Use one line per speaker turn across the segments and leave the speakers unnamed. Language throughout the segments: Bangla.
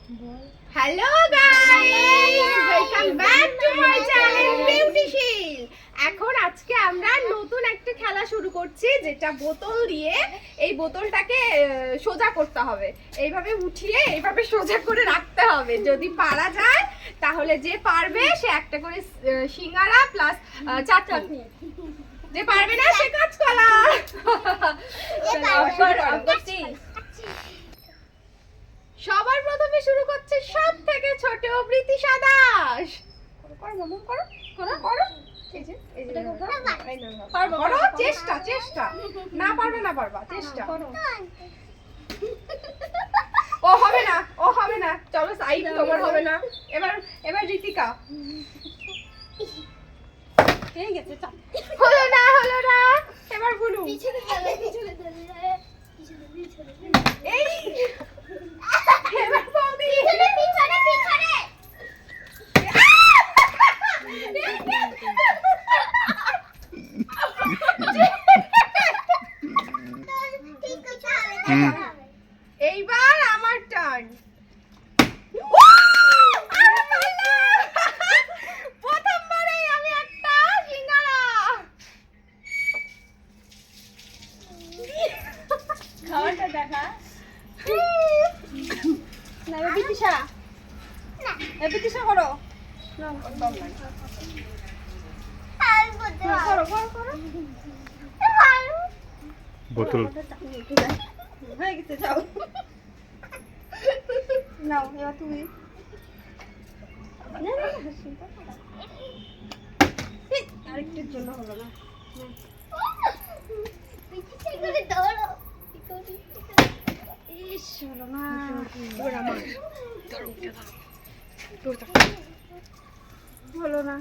Hello guys, welcome back to my channel বিউটিশিল। এখন আজকে আমরা নতুন একটা খেলা শুরু করছি, যেটা বোতল দিয়ে এই বোতলটাকে সোজা করতে হবে। এইভাবে উঠিয়ে এইভাবে সোজা করে রাখতে হবে। যদি পারা যায় তাহলে যে পারবে সে একটা করে সিঙ্গারা প্লাস চাটনি, যে পারবে না সে কাঁচকলা। সবার প্রথমে শুরু করছে সব থেকে ছোট প্রীতিশা দাস। চেষ্টা চেষ্টা না পারবে না পারবা চেষ্টা। ও হবে না, ও হবে না, চলো সাইড, তোমার হবে না। এবার এবার ঋতিকা। হলো না হলো না, এবার বুনু। এই এবার বৌদি। এইবার আমার টার্ন। প্রথমবারেই আমি একটা সিঙ্গারা।
খাওয়াটা দেখা না বিতিশা, না বিতিশা করো করো করো করো
বোতল
হয়ে গেছে, যাও নাও এবার তুমি। আরেকটার জন্য হলো না। ইস হলো না, হলো না।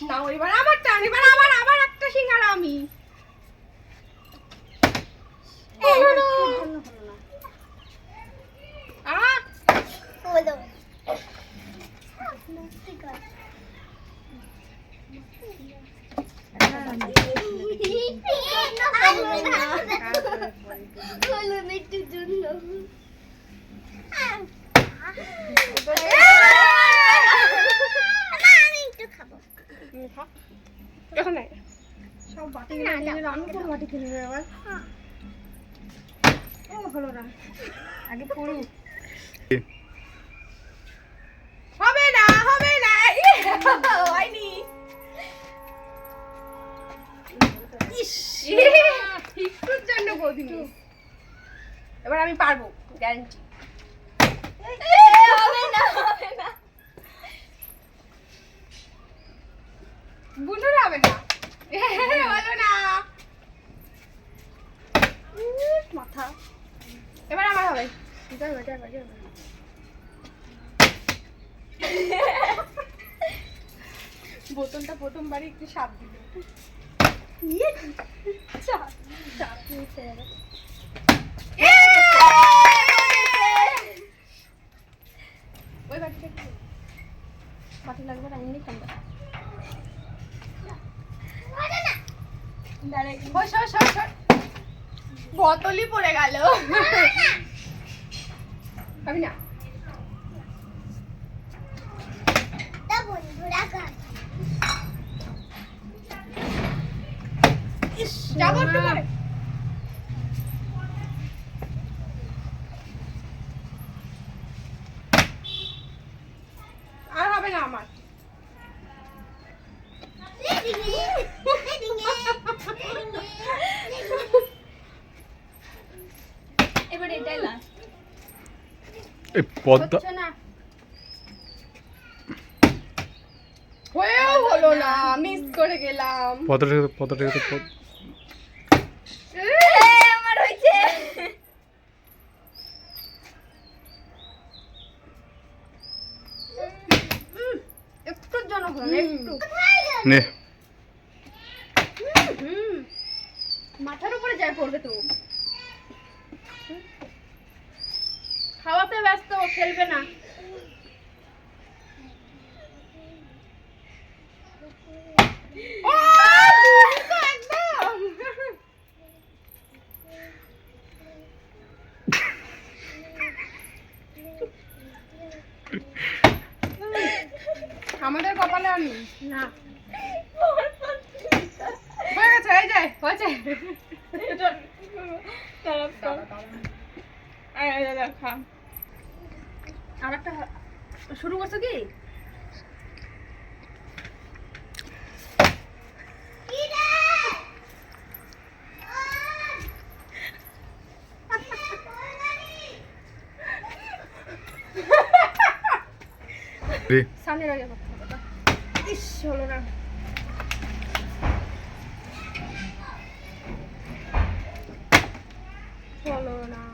নাও এবার আমার টার্ন। এবার আবার একটা সিঙ্গারা আমি।
সব বাটি কিনে নিয়ে আমি কোন বাটি কিনে নেবো এবার? ও হলো না, আগে পড়ুক।
হবে না হবে না, হয়নি। একটুর জন্য বদিনি। এবার আমি পারবো, গ্যারান্টি। হবে না হবে না, বুনুর হবে না। হলো না,
মাথা।
এবার আমার হবে। বোতলটা প্রথমবারই একটু স্বাদ দিল। ওই বাটিটা কি?
বাটি লাগবে না, এমনি খান্ডা।
বোতলই পড়ে গেল। আমি না যাবো একটু পরে। আর হবে না আমার।
এবার এটাই লাস্ট।
এই পদ্মা
হয়েও হলো না, মিস করে গেলাম।
পদ্মাটা
আমার হয়েছে। একটুর জন্য হলো না, একটু।
নে
মাথার উপরে যায় পড়বে তো। খাওয়াতে ব্যস্ত, খেলবে না। ও, তো একদম।
আমাদের কপালে আর নেই।
না
হয়ে গেছে, এই যে হয়েছে।
আর একটা শুরু করছো কি?
রে
সামনের আগে করতে হবে তো। ইস হলো না। হলো না।